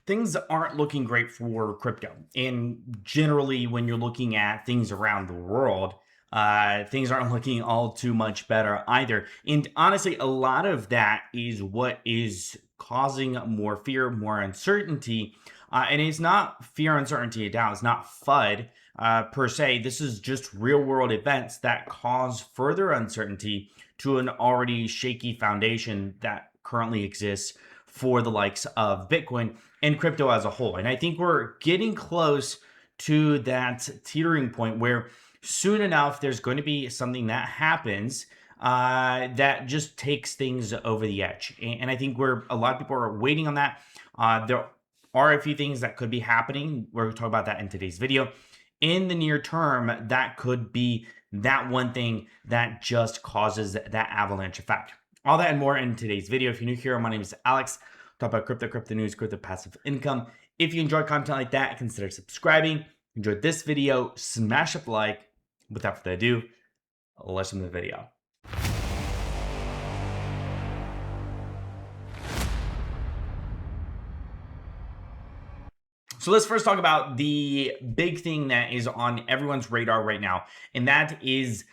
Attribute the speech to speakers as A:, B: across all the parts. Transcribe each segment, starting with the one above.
A: Things aren't looking great for crypto. And generally, when you're looking at things around the world, things aren't looking all too much better either. And honestly, a lot of that is what is causing more fear, more uncertainty. And it's not fear, uncertainty, and doubt. It's not FUD per se. This is just real world events that cause further uncertainty to an already shaky foundation that currently exists for the likes of Bitcoin and crypto as a whole. And I think we're getting close to that teetering point where soon enough there's going to be something that happens that just takes things over the edge. And I think we're a lot of people are waiting on that. There are a few things that could be happening. We're going to talk about that in today's video. In the near term, that could be that one thing that just causes that avalanche effect. All that and more in today's video. If you're new here, my name is Alex. Talk about crypto news, crypto passive income. If you enjoy content like that, consider subscribing. Enjoyed this video, smash up the like. Without further ado, let's into the video. So let's first talk about the big thing that is on everyone's radar right now, and that is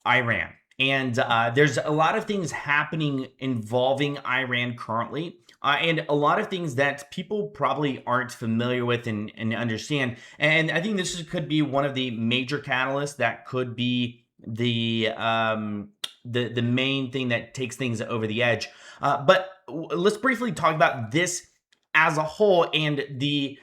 A: Iran. And there's a lot of things happening involving Iran currently, and a lot of things that people probably aren't familiar with and understand. And I think could be one of the major catalysts that could be the main thing that takes things over the edge. But let's briefly talk about this as a whole and the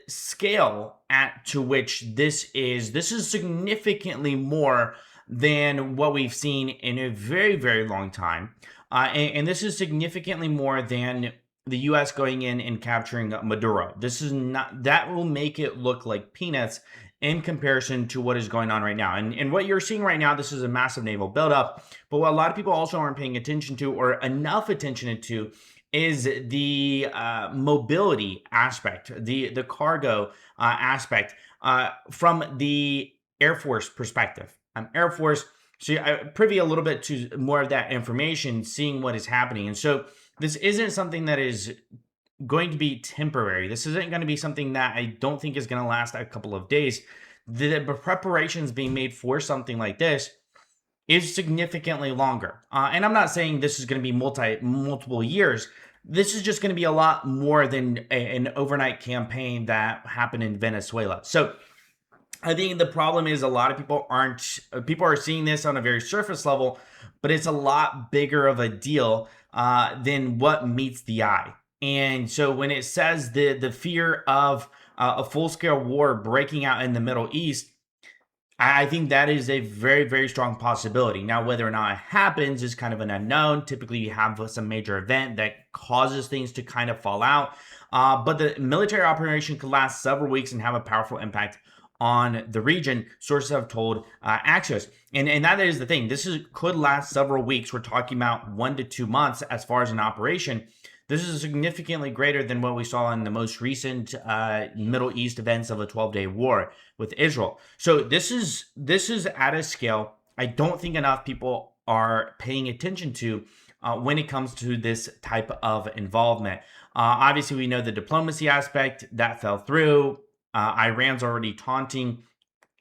A: scale at to which this is significantly more than what we've seen in a very long time, and this is significantly more than the US going in and capturing Maduro. This is not, that will make it look like peanuts in comparison to what is going on right now. And what you're seeing right now, this is a massive naval buildup, but what a lot of people also aren't paying attention to, or enough attention to, is the mobility aspect, the cargo aspect from the Air Force perspective. Air Force, so I privy a little bit to more of that information, seeing what is happening. And so this isn't something that is going to be temporary. This isn't going to be something that I don't think is going to last a couple of days. The preparations being made for something like this is significantly longer. And I'm not saying this is going to be multiple years. This is just going to be a lot more than an overnight campaign that happened in Venezuela. So I think the problem is a lot of people are seeing this on a very surface level, but it's a lot bigger of a deal than what meets the eye. And so when it says the fear of a full-scale war breaking out in the Middle East, I think that is a very strong possibility. Now, whether or not it happens is kind of an unknown. Typically, you have some major event that causes things to kind of fall out. But the military operation could last several weeks and have a powerful impact on the region, sources have told Axios. And that is the thing. Could last several weeks. We're talking about 1 to 2 months as far as an operation. This is significantly greater than what we saw in the most recent Middle East events of a 12-day war with Israel. So this is at a scale I don't think enough people are paying attention to when it comes to this type of involvement. Obviously, we know the diplomacy aspect that fell through. Iran's already taunting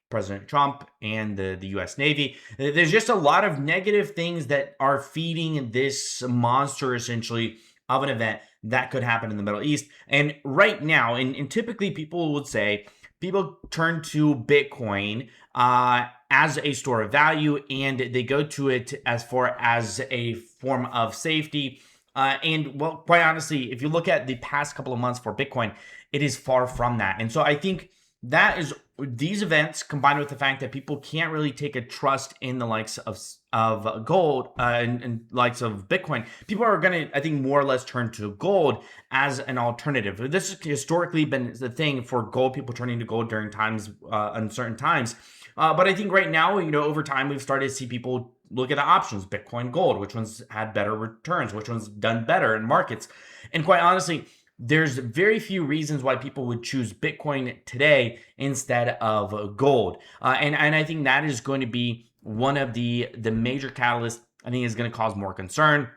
A: President Trump and the US Navy. There's just a lot of negative things that are feeding this monster, essentially, of an event that could happen in the Middle East. And right now, and typically people would say, people turn to Bitcoin as a store of value, and they go to it as far as a form of safety. And well, quite honestly, if you look at the past couple of months for Bitcoin, it is far from that. And so I think that is these events combined with the fact that people can't really take a trust in the likes of gold and likes of Bitcoin. People are going to, I think, more or less turn to gold as an alternative. This has historically been the thing for gold, people turning to gold during times, uncertain times. But I think right now, over time, we've started to see people look at the options, Bitcoin, gold, which one's had better returns, which one's done better in markets. And quite honestly, there's very few reasons why people would choose Bitcoin today instead of gold. And I think that is going to be one of the major catalysts I think is going to cause more concern.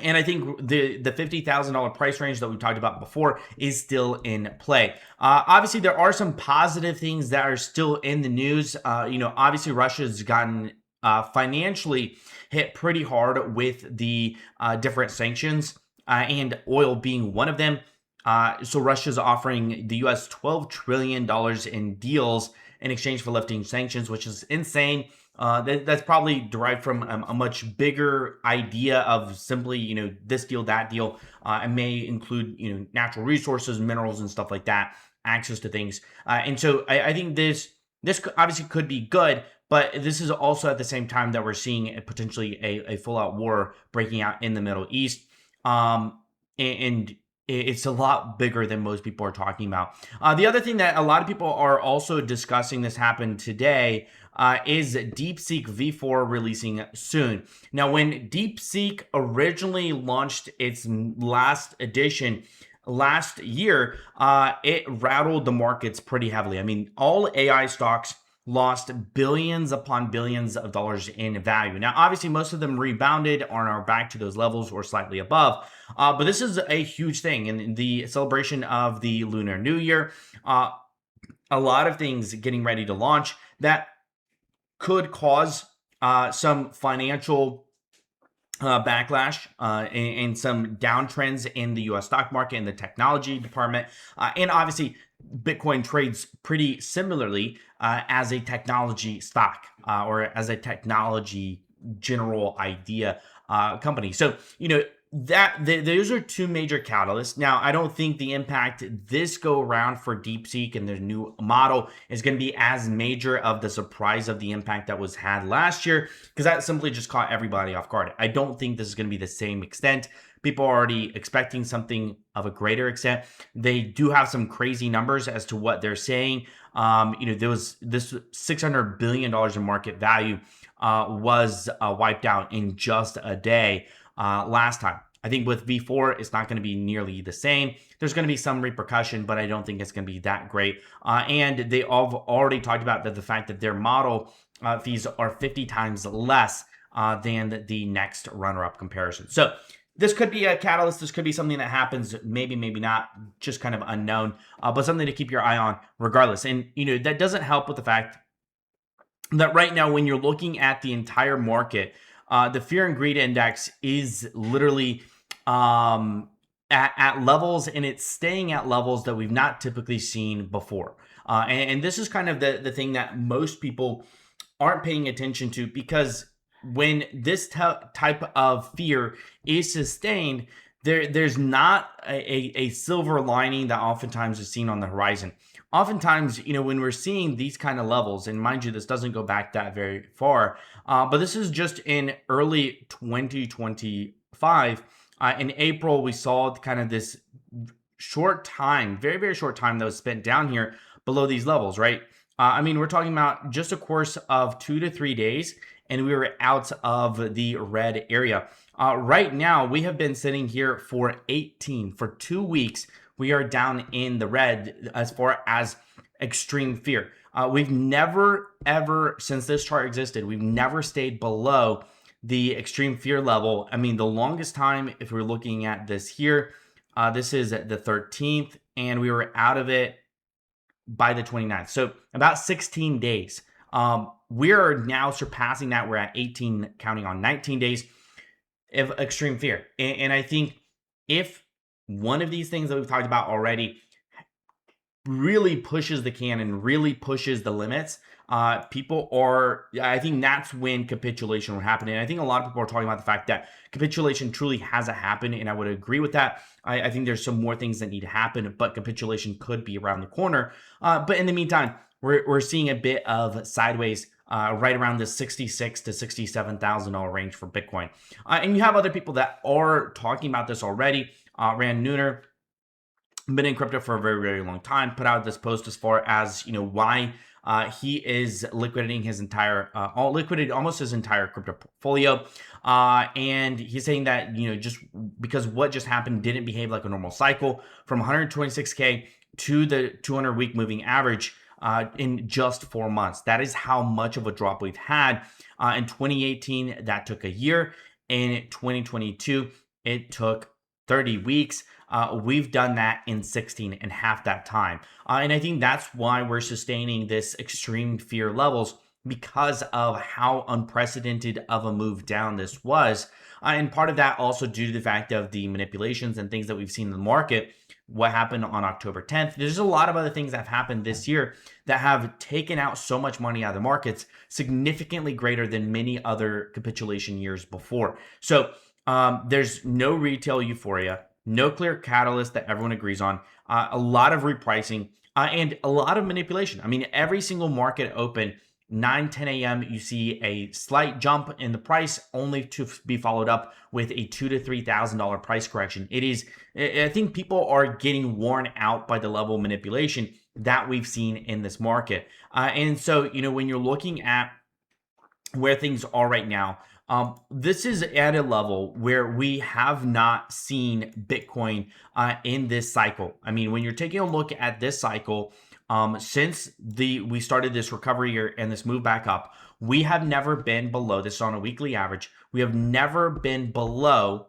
A: And I think the $50,000 price range that we talked about before is still in play. Obviously, there are some positive things that are still in the news. Obviously, Russia's gotten financially hit pretty hard with the different sanctions, and oil being one of them. So Russia's offering the U.S. $12 trillion in deals in exchange for lifting sanctions, which is insane. That's probably derived from a much bigger idea of simply, this deal, that deal, and may include, natural resources, minerals, and stuff like that, access to things. And so I think this obviously could be good, but this is also at the same time that we're seeing potentially a full out war breaking out in the Middle East. And it's a lot bigger than most people are talking about. The other thing that a lot of people are also discussing, this happened today, is DeepSeek V4 releasing soon. Now, when DeepSeek originally launched its last edition last year, it rattled the markets pretty heavily. I mean, all AI stocks lost billions upon billions of dollars in value. Now, obviously, most of them rebounded, are back to those levels or slightly above. But this is a huge thing in the celebration of the Lunar New Year. A lot of things getting ready to launch that could cause some financial backlash and some downtrends in the US stock market and the technology department. And obviously, Bitcoin trades pretty similarly as a technology stock or as a technology general idea company. So, those are two major catalysts. Now, I don't think the impact this go around for DeepSeek and their new model is going to be as major of the surprise of the impact that was had last year, because that simply just caught everybody off guard. I don't think this is going to be the same extent. People are already expecting something of a greater extent. They do have some crazy numbers as to what they're saying. There was this $600 billion in market value was wiped out in just a day last time. I think with V4, it's not going to be nearly the same. There's going to be some repercussion, but I don't think it's going to be that great. And they have already talked about the fact that their model fees are 50 times less than the next runner-up comparison. So this could be a catalyst. This could be something that happens, maybe not, just kind of unknown, but something to keep your eye on regardless. And, that doesn't help with the fact that right now, when you're looking at the entire market, the fear and greed index is literally at levels, and it's staying at levels that we've not typically seen before. And this is kind of the thing that most people aren't paying attention to, because when this type of fear is sustained, there's not a silver lining that oftentimes is seen on the horizon. Oftentimes, when we're seeing these kind of levels, and mind you, this doesn't go back that very far, but this is just in early 2025. In April, we saw kind of this short time, very, very short time that was spent down here below these levels, right? We're talking about just a course of 2 to 3 days, and we were out of the red area. Right now, we have been sitting here for 2 weeks. We are down in the red as far as extreme fear. We've never, ever, since this chart existed, we've never stayed below the extreme fear level. The longest time, if we're looking at this here, this is the 13th, and we were out of it by the 29th. So about 16 days. We are now surpassing that. We're at 18, counting on 19 days of extreme fear. And I think if one of these things that we've talked about already really pushes the can and really pushes the limits, I think that's when capitulation will happen. And I think a lot of people are talking about the fact that capitulation truly hasn't happened, and I would agree with that. I think there's some more things that need to happen, but capitulation could be around the corner. But in the meantime, we're seeing a bit of sideways right around the $66,000 to $67,000 range for Bitcoin. And you have other people that are talking about this already. Rand Neuner, been in crypto for a very, very long time, put out this post as far as, why he is liquidating his entire, liquidated almost his entire crypto portfolio. And he's saying that, just because what just happened didn't behave like a normal cycle, from 126K to the 200-week moving average in just 4 months. That is how much of a drop we've had. In 2018, that took a year. In 2022, it took 30 weeks. We've done that in 16 and half that time. And I think that's why we're sustaining this extreme fear levels, because of how unprecedented of a move down this was. And part of that also due to the fact of the manipulations and things that we've seen in the market. What happened on October 10th? There's a lot of other things that have happened this year that have taken out so much money out of the markets, significantly greater than many other capitulation years before. So there's no retail euphoria, no clear catalyst that everyone agrees on, a lot of repricing, and a lot of manipulation. I mean, every single market open, 9, 10 a.m., you see a slight jump in the price, only to be followed up with a $2,000 to $3,000 price correction. I think people are getting worn out by the level of manipulation that we've seen in this market. And so, when you're looking at where things are right now, this is at a level where we have not seen Bitcoin in this cycle. I mean, when you're taking a look at this cycle, since we started this recovery here and this move back up, we have never been below this on a weekly average. We have never been below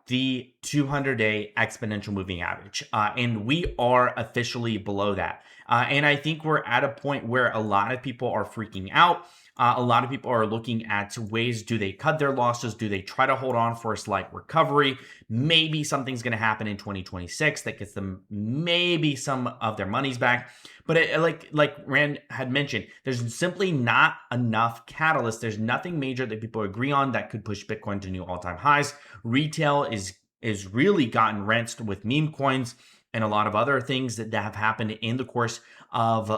A: the 200-day exponential moving average. And we are officially below that. And I think we're at a point where a lot of people are freaking out. A lot of people are looking at ways. Do they cut their losses? Do they try to hold on for a slight recovery? Maybe something's going to happen in 2026 that gets them maybe some of their monies back. But like Rand had mentioned, there's simply not enough catalyst. There's nothing major that people agree on that could push Bitcoin to new all-time highs. Retail is really gotten rinsed with meme coins and a lot of other things that have happened in the course of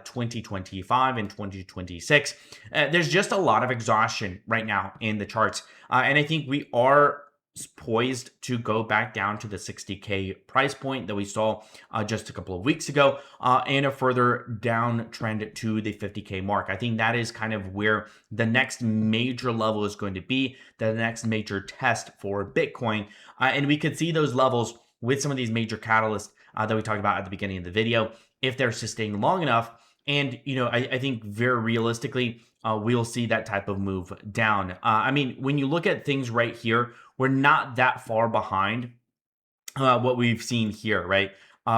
A: 2025 and 2026. There's just a lot of exhaustion right now in the charts. And I think we are poised to go back down to the 60K price point that we saw just a couple of weeks ago, and a further downtrend to the 50K mark. I think that is kind of where the next major level is going to be, the next major test for Bitcoin. And we could see those levels with some of these major catalysts that we talked about at the beginning of the video, if they're sustained long enough. And, I think very realistically, we'll see that type of move down. I mean, when you look at things right here, we're not that far behind what we've seen here, right?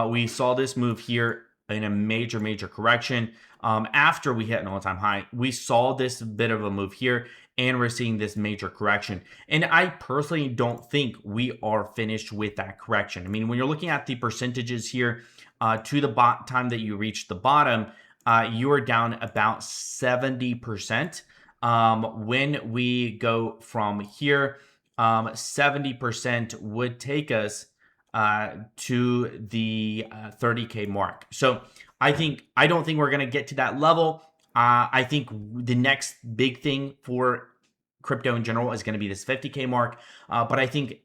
A: We saw this move here in a major correction. After we hit an all-time high, we saw this bit of a move here, and we're seeing this major correction. And I personally don't think we are finished with that correction. I mean, when you're looking at the percentages here, to the time that you reach the bottom, you are down about 70%. When we go from here, 70% would take us to the 30K mark. So I don't think we're going to get to that level. I think the next big thing for crypto in general is going to be this 50K mark. But I think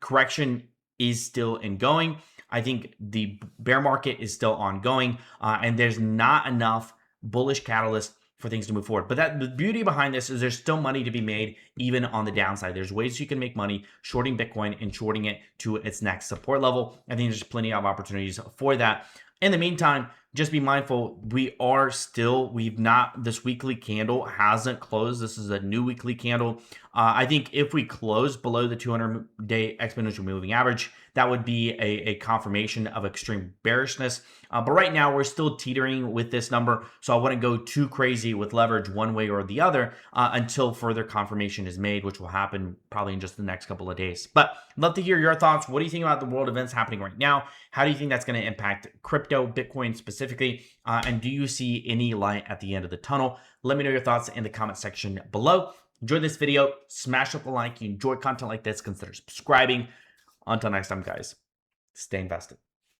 A: correction is still ongoing. I think the bear market is still ongoing, and there's not enough bullish catalyst for things to move forward. But the beauty behind this is there's still money to be made even on the downside. There's ways you can make money shorting Bitcoin and shorting it to its next support level. I think there's plenty of opportunities for that. In the meantime, just be mindful, this weekly candle hasn't closed. This is a new weekly candle. I think if we close below the 200-day exponential moving average, that would be a confirmation of extreme bearishness. But right now, we're still teetering with this number, so I wouldn't go too crazy with leverage one way or the other until further confirmation is made, which will happen probably in just the next couple of days. But I'd love to hear your thoughts. What do you think about the world events happening right now? How do you think that's going to impact crypto, Bitcoin specifically? And do you see any light at the end of the tunnel? Let me know your thoughts in the comment section below. Enjoy this video. Smash up a like. You enjoy content like this, consider subscribing. Until next time, guys, stay invested.